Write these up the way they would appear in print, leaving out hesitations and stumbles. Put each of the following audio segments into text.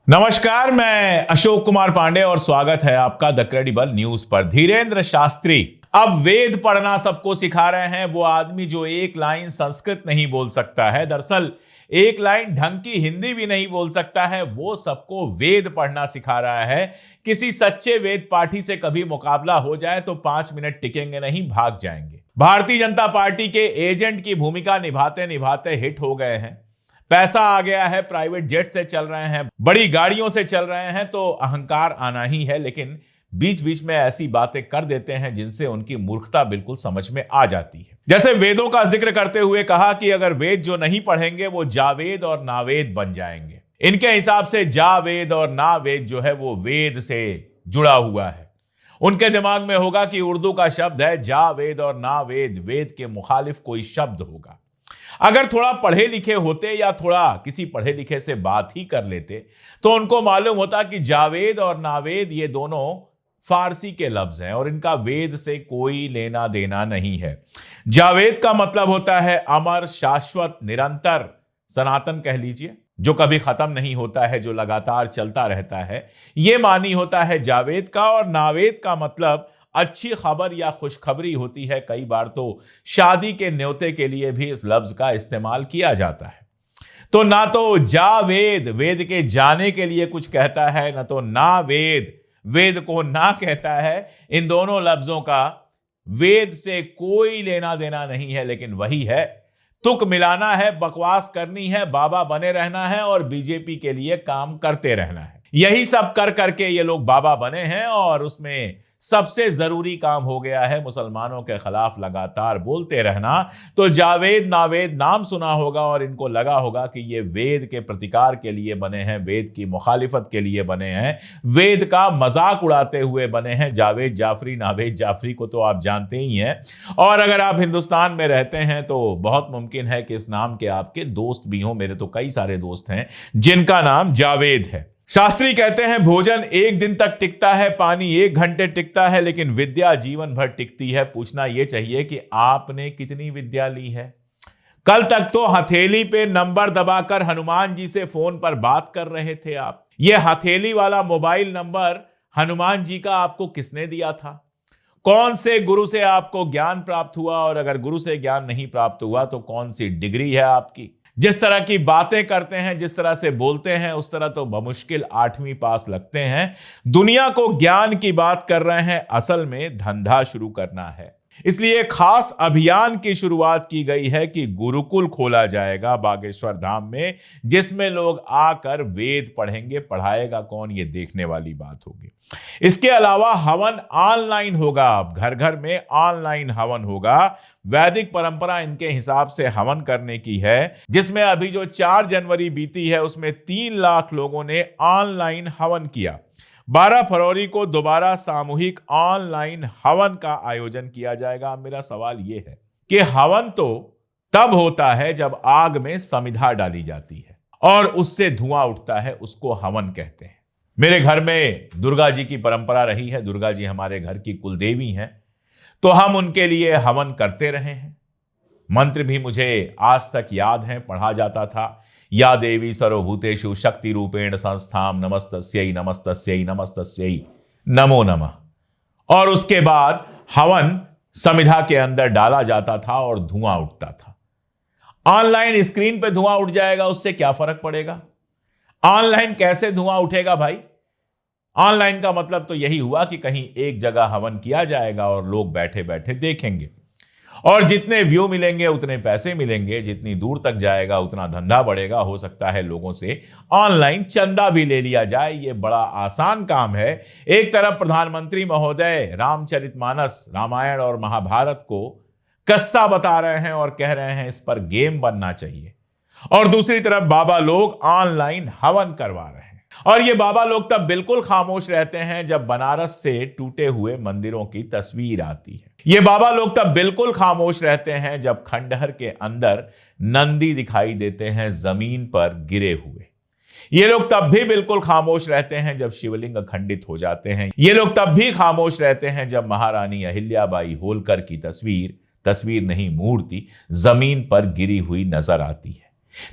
नमस्कार, मैं अशोक कुमार पांडे और स्वागत है आपका द क्रेडिबल न्यूज पर। धीरेन्द्र शास्त्री अब वेद पढ़ना सबको सिखा रहे हैं। वो आदमी जो एक लाइन संस्कृत नहीं बोल सकता है, दरअसल एक लाइन ढंग की हिंदी भी नहीं बोल सकता है, वो सबको वेद पढ़ना सिखा रहा है। किसी सच्चे वेद पाठी से कभी मुकाबला हो जाए तो 5 मिनट टिकेंगे नहीं, भाग जाएंगे। भारतीय जनता पार्टी के एजेंट की भूमिका निभाते निभाते हिट हो गए हैं। पैसा आ गया है, प्राइवेट जेट से चल रहे हैं, बड़ी गाड़ियों से चल रहे हैं, तो अहंकार आना ही है। लेकिन बीच बीच में ऐसी बातें कर देते हैं जिनसे उनकी मूर्खता बिल्कुल समझ में आ जाती है। जैसे वेदों का जिक्र करते हुए कहा कि अगर वेद जो नहीं पढ़ेंगे वो जावेद और नावेद बन जाएंगे। इनके हिसाब से जावेद और नावेद जो है वो वेद से जुड़ा हुआ है। उनके दिमाग में होगा कि उर्दू का शब्द है जावेद और नावेद, वेद के मुखालिफ कोई शब्द होगा। अगर थोड़ा पढ़े लिखे होते या थोड़ा किसी पढ़े लिखे से बात ही कर लेते तो उनको मालूम होता कि जावेद और नावेद ये दोनों फारसी के लफ्ज हैं और इनका वेद से कोई लेना देना नहीं है। जावेद का मतलब होता है अमर, शाश्वत, निरंतर, सनातन कह लीजिए, जो कभी खत्म नहीं होता है, जो लगातार चलता रहता है, ये मानी होता है जावेद का। और नावेद का मतलब अच्छी खबर या खुशखबरी होती है। कई बार तो शादी के न्योते के लिए भी इस लफ्ज का इस्तेमाल किया जाता है। तो ना तो जावेद वेद के जाने के लिए कुछ कहता है, ना तो नावेद वेद को ना कहता है। इन दोनों लफ्जों का वेद से कोई लेना देना नहीं है, लेकिन वही है, तुक मिलाना है, बकवास करनी है, बाबा बने रहना है और बीजेपी के लिए काम करते रहना है। यही सब कर करके ये लोग बाबा बने हैं और उसमें सबसे जरूरी काम हो गया है मुसलमानों के खिलाफ लगातार बोलते रहना। तो जावेद नावेद नाम सुना होगा और इनको लगा होगा कि ये वेद के प्रतिकार के लिए बने हैं, वेद की मुखालिफत के लिए बने हैं, वेद का मजाक उड़ाते हुए बने हैं। जावेद जाफरी, नावेद जाफरी को तो आप जानते ही हैं। और अगर आप हिंदुस्तान में रहते हैं तो बहुत मुमकिन है कि इस नाम के आपके दोस्त भी हों। मेरे तो कई सारे दोस्त हैं जिनका नाम जावेद है। शास्त्री कहते हैं भोजन 1 दिन तक टिकता है, पानी 1 घंटे टिकता है, लेकिन विद्या जीवन भर टिकती है। पूछना यह चाहिए कि आपने कितनी विद्या ली है। कल तक तो हथेली पे नंबर दबाकर हनुमान जी से फोन पर बात कर रहे थे आप। यह हथेली वाला मोबाइल नंबर हनुमान जी का आपको किसने दिया था? कौन से गुरु से आपको ज्ञान प्राप्त हुआ? और अगर गुरु से ज्ञान नहीं प्राप्त हुआ तो कौन सी डिग्री है आपकी? जिस तरह की बातें करते हैं, जिस तरह से बोलते हैं, उस तरह तो बमुश्किल 8वीं पास लगते हैं। दुनिया को ज्ञान की बात कर रहे हैं, असल में धंधा शुरू करना है। इसलिए खास अभियान की शुरुआत की गई है कि गुरुकुल खोला जाएगा बागेश्वर धाम में, जिसमें लोग आकर वेद पढ़ेंगे। पढ़ाएगा कौन, ये देखने वाली बात होगी। इसके अलावा हवन ऑनलाइन होगा। अब घर घर में ऑनलाइन हवन होगा। वैदिक परंपरा इनके हिसाब से हवन करने की है, जिसमें अभी जो 4 जनवरी बीती है उसमें 3 लाख लोगों ने ऑनलाइन हवन किया। 12 फरवरी को दोबारा सामूहिक ऑनलाइन हवन का आयोजन किया जाएगा। मेरा सवाल यह है कि हवन तो तब होता है जब आग में समिधा डाली जाती है और उससे धुआं उठता है, उसको हवन कहते हैं। मेरे घर में दुर्गा जी की परंपरा रही है। दुर्गा जी हमारे घर की कुलदेवी हैं, तो हम उनके लिए हवन करते रहे हैं। मंत्र भी मुझे आज तक याद हैं, पढ़ा जाता था। या देवी सर्वभूतेषु शक्ति रूपेण संस्थाम नमस्तस्यै नमस्तस्यै नमस्तस्यै नमो नमः। और उसके बाद हवन समिधा के अंदर डाला जाता था और धुआं उठता था। ऑनलाइन स्क्रीन पे धुआं उठ जाएगा, उससे क्या फर्क पड़ेगा? ऑनलाइन कैसे धुआं उठेगा भाई? ऑनलाइन का मतलब तो यही हुआ कि कहीं एक जगह हवन किया जाएगा और लोग बैठे बैठे देखेंगे, और जितने व्यू मिलेंगे उतने पैसे मिलेंगे, जितनी दूर तक जाएगा उतना धंधा बढ़ेगा। हो सकता है लोगों से ऑनलाइन चंदा भी ले लिया जाए। यह बड़ा आसान काम है। एक तरफ प्रधानमंत्री महोदय रामचरितमानस, रामायण और महाभारत को कस्सा बता रहे हैं और कह रहे हैं इस पर गेम बनना चाहिए, और दूसरी तरफ बाबा लोग ऑनलाइन हवन करवा रहे हैं। और ये बाबा लोग तब बिल्कुल खामोश रहते हैं जब बनारस से टूटे हुए मंदिरों की तस्वीर आती है। ये बाबा लोग तब बिल्कुल खामोश रहते हैं जब खंडहर के अंदर नंदी दिखाई देते हैं जमीन पर गिरे हुए। ये लोग तब भी बिल्कुल खामोश रहते हैं जब शिवलिंग खंडित हो जाते हैं। ये लोग तब भी खामोश रहते हैं जब महारानी अहिल्याबाई होलकर की तस्वीर नहीं मूर्ति जमीन पर गिरी हुई नजर आती है।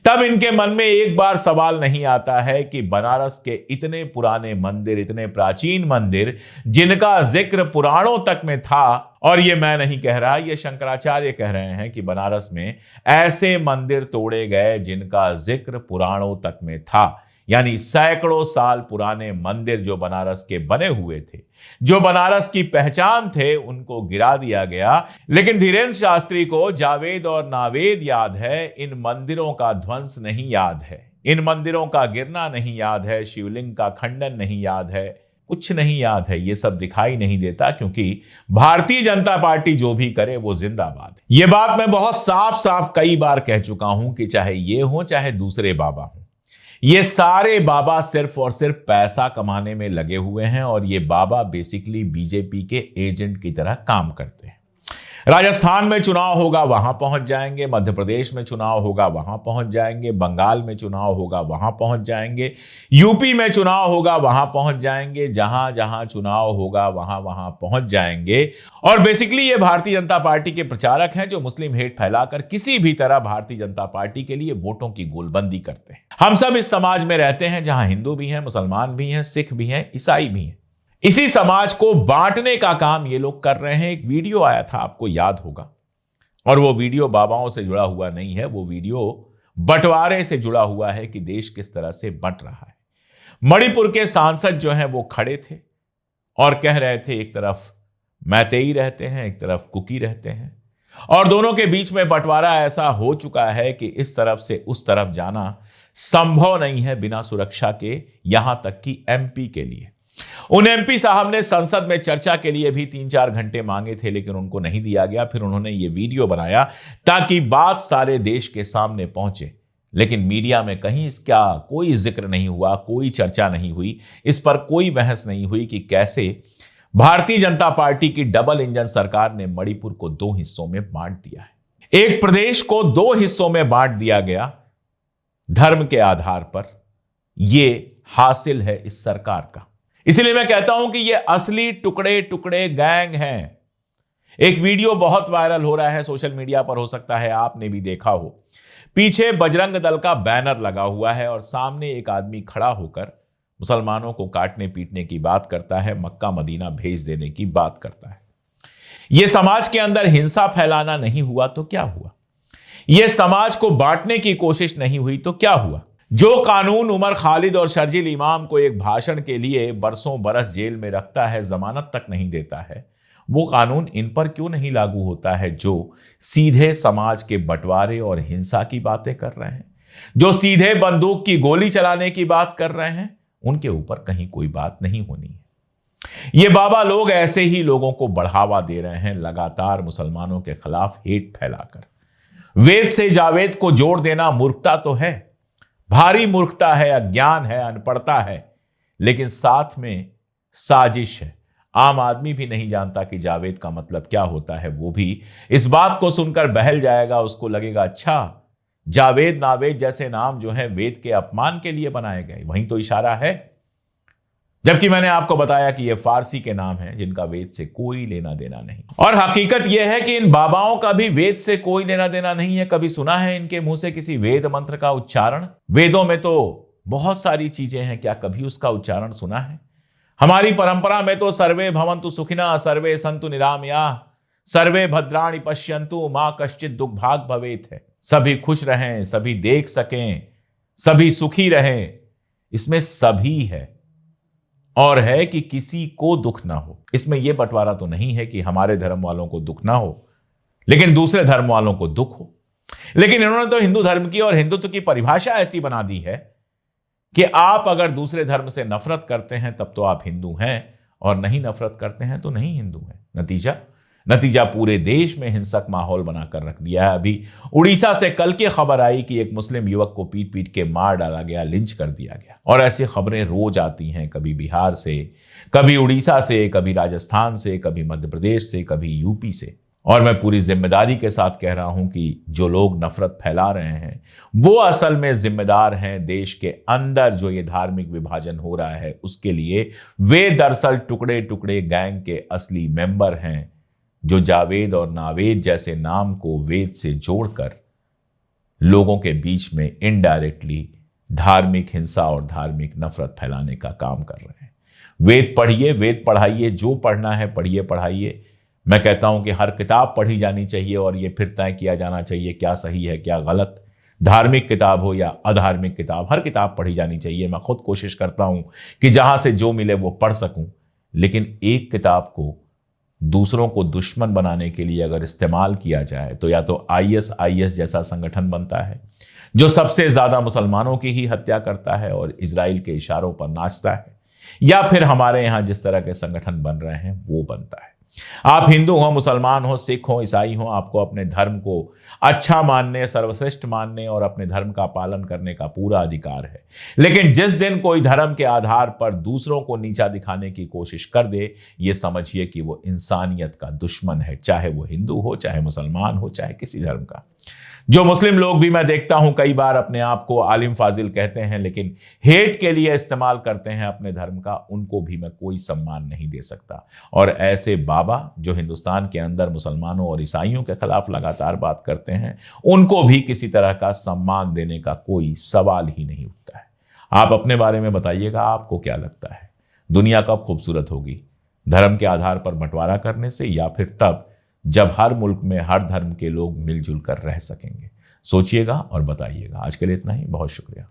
तब इनके मन में एक बार सवाल नहीं आता है कि बनारस के इतने पुराने मंदिर, इतने प्राचीन मंदिर जिनका जिक्र पुराणों तक में था, और ये मैं नहीं कह रहा, ये शंकराचार्य कह रहे हैं कि बनारस में ऐसे मंदिर तोड़े गए जिनका जिक्र पुराणों तक में था, यानी सैकड़ों साल पुराने मंदिर जो बनारस के बने हुए थे, जो बनारस की पहचान थे, उनको गिरा दिया गया। लेकिन धीरेन्द्र शास्त्री को जावेद और नावेद याद है, इन मंदिरों का ध्वंस नहीं याद है, इन मंदिरों का गिरना नहीं याद है, शिवलिंग का खंडन नहीं याद है, कुछ नहीं याद है। ये सब दिखाई नहीं देता, क्योंकि भारतीय जनता पार्टी जो भी करे वो जिंदाबाद। ये बात मैं बहुत साफ साफ कई बार कह चुका हूं कि चाहे ये हो चाहे दूसरे बाबा हो, ये सारे बाबा सिर्फ और सिर्फ पैसा कमाने में लगे हुए हैं, और ये बाबा बेसिकली बीजेपी के एजेंट की तरह काम करते हैं। राजस्थान में चुनाव होगा वहां पहुंच जाएंगे, मध्य प्रदेश में चुनाव होगा वहां पहुंच जाएंगे, बंगाल में चुनाव होगा वहां पहुंच जाएंगे, यूपी में चुनाव होगा वहां पहुंच जाएंगे, जहां जहां चुनाव होगा वहां वहां पहुंच जाएंगे। और बेसिकली ये भारतीय जनता पार्टी के प्रचारक हैं जो मुस्लिम हेट फैलाकर किसी भी तरह भारतीय जनता पार्टी के लिए वोटों की गोलबंदी करते हैं। हम सब इस समाज में रहते हैं जहां हिंदू भी हैं, मुसलमान भी हैं, सिख भी हैं, ईसाई भी हैं। इसी समाज को बांटने का काम ये लोग कर रहे हैं। एक वीडियो आया था, आपको याद होगा, और वो वीडियो बाबाओं से जुड़ा हुआ नहीं है, वो वीडियो बंटवारे से जुड़ा हुआ है कि देश किस तरह से बंट रहा है। मणिपुर के सांसद जो हैं वो खड़े थे और कह रहे थे एक तरफ मैतेई रहते हैं, एक तरफ कुकी रहते हैं, और दोनों के बीच में बंटवारा ऐसा हो चुका है कि इस तरफ से उस तरफ जाना संभव नहीं है बिना सुरक्षा के, यहां तक कि एमपी के लिए। उन एमपी साहब ने संसद में चर्चा के लिए भी 3-4 घंटे मांगे थे, लेकिन उनको नहीं दिया गया। फिर उन्होंने ये वीडियो बनाया ताकि बात सारे देश के सामने पहुंचे, लेकिन मीडिया में कहीं इसका कोई जिक्र नहीं हुआ, कोई चर्चा नहीं हुई, इस पर कोई बहस नहीं हुई कि कैसे भारतीय जनता पार्टी की डबल इंजन सरकार ने मणिपुर को 2 हिस्सों में बांट दिया है। एक प्रदेश को 2 हिस्सों में बांट दिया गया धर्म के आधार पर। यह हासिल है इस सरकार का। इसलिए मैं कहता हूं कि यह असली टुकड़े टुकड़े गैंग हैं। एक वीडियो बहुत वायरल हो रहा है सोशल मीडिया पर, हो सकता है आपने भी देखा हो। पीछे बजरंग दल का बैनर लगा हुआ है और सामने एक आदमी खड़ा होकर मुसलमानों को काटने पीटने की बात करता है, मक्का मदीना भेज देने की बात करता है। यह समाज के अंदर हिंसा फैलाना नहीं हुआ तो क्या हुआ? यह समाज को बांटने की कोशिश नहीं हुई तो क्या हुआ? जो कानून उमर खालिद और शर्जील इमाम को एक भाषण के लिए बरसों बरस जेल में रखता है, जमानत तक नहीं देता है, वो कानून इन पर क्यों नहीं लागू होता है जो सीधे समाज के बंटवारे और हिंसा की बातें कर रहे हैं, जो सीधे बंदूक की गोली चलाने की बात कर रहे हैं? उनके ऊपर कहीं कोई बात नहीं होनी है। ये बाबा लोग ऐसे ही लोगों को बढ़ावा दे रहे हैं, लगातार मुसलमानों के खिलाफ हेट फैलाकर। वेद से जावेद को जोड़ देना मूर्खता तो है, भारी मूर्खता है, अज्ञान है, अनपढ़ता है, लेकिन साथ में साजिश है। आम आदमी भी नहीं जानता कि जावेद का मतलब क्या होता है। वो भी इस बात को सुनकर बहल जाएगा, उसको लगेगा अच्छा जावेद नावेद जैसे नाम जो है वेद के अपमान के लिए बनाए गए, वहीं तो इशारा है। जबकि मैंने आपको बताया कि ये फारसी के नाम हैं जिनका वेद से कोई लेना देना नहीं। और हकीकत यह है कि इन बाबाओं का भी वेद से कोई लेना देना नहीं है। कभी सुना है इनके मुंह से किसी वेद मंत्र का उच्चारण? वेदों में तो बहुत सारी चीजें हैं, क्या कभी उसका उच्चारण सुना है? हमारी परंपरा में तो सर्वे भवन्तु सुखिनः, सर्वे सन्तु निरामयाः, सर्वे भद्राणि पश्यन्तु मा कश्चित् दुर्भाग् भवेत् है। सभी खुश रहें, सभी देख सकें, सभी सुखी रहें, इसमें सभी है। और है कि किसी को दुख ना हो। इसमें यह बंटवारा तो नहीं है कि हमारे धर्म वालों को दुख ना हो लेकिन दूसरे धर्म वालों को दुख हो। लेकिन इन्होंने तो हिंदू धर्म की और हिंदुत्व की परिभाषा ऐसी बना दी है कि आप अगर दूसरे धर्म से नफरत करते हैं तब तो आप हिंदू हैं, और नहीं नफरत करते हैं तो नहीं हिंदू हैं। नतीजा पूरे देश में हिंसक माहौल बनाकर रख दिया है। अभी उड़ीसा से कल की खबर आई कि एक मुस्लिम युवक को पीट पीट के मार डाला गया, लिंच कर दिया गया। और ऐसी खबरें रोज आती हैं, कभी बिहार से, कभी उड़ीसा से, कभी राजस्थान से, कभी मध्य प्रदेश से, कभी यूपी से। और मैं पूरी जिम्मेदारी के साथ कह रहा हूं कि जो लोग नफरत फैला रहे हैं वो असल में जिम्मेदार हैं देश के अंदर जो ये धार्मिक विभाजन हो रहा है उसके लिए। वे दरअसल टुकड़े टुकड़े गैंग के असली मेंबर हैं जो जावेद और नावेद जैसे नाम को वेद से जोड़कर लोगों के बीच में इनडायरेक्टली धार्मिक हिंसा और धार्मिक नफरत फैलाने का काम कर रहे हैं। वेद पढ़िए, वेद पढ़ाइए, जो पढ़ना है पढ़िए पढ़ाइए। मैं कहता हूं कि हर किताब पढ़ी जानी चाहिए और यह फिर तय किया जाना चाहिए क्या सही है क्या गलत। धार्मिक किताब हो या अधार्मिक किताब, हर किताब पढ़ी जानी चाहिए। मैं खुद कोशिश करता हूं कि जहां से जो मिले वो पढ़ सकूं, लेकिन एक किताब को दूसरों को दुश्मन बनाने के लिए अगर इस्तेमाल किया जाए तो या तो आईएस जैसा संगठन बनता है जो सबसे ज्यादा मुसलमानों की ही हत्या करता है और इजराइल के इशारों पर नाचता है, या फिर हमारे यहां जिस तरह के संगठन बन रहे हैं वो बनता है। आप हिंदू हो, मुसलमान हो, सिख हो, ईसाई हो, आपको अपने धर्म को अच्छा मानने, सर्वश्रेष्ठ मानने और अपने धर्म का पालन करने का पूरा अधिकार है। लेकिन जिस दिन कोई धर्म के आधार पर दूसरों को नीचा दिखाने की कोशिश कर दे, ये समझिए कि वो इंसानियत का दुश्मन है, चाहे वो हिंदू हो, चाहे मुसलमान हो, चाहे किसी धर्म का। जो मुस्लिम लोग भी मैं देखता हूं कई बार अपने आप को आलिम फाजिल कहते हैं, लेकिन हेट के लिए इस्तेमाल करते हैं अपने धर्म का, उनको भी मैं कोई सम्मान नहीं दे सकता। और ऐसे बाबा जो हिंदुस्तान के अंदर मुसलमानों और ईसाइयों के खिलाफ लगातार बात करते हैं, उनको भी किसी तरह का सम्मान देने का कोई सवाल ही नहीं उठता है। आप अपने बारे में बताइएगा, आपको क्या लगता है दुनिया कब खूबसूरत होगी? धर्म के आधार पर बंटवारा करने से, या फिर तब जब हर मुल्क में हर धर्म के लोग मिलजुल कर रह सकेंगे? सोचिएगा और बताइएगा। आज के लिए इतना ही, बहुत शुक्रिया।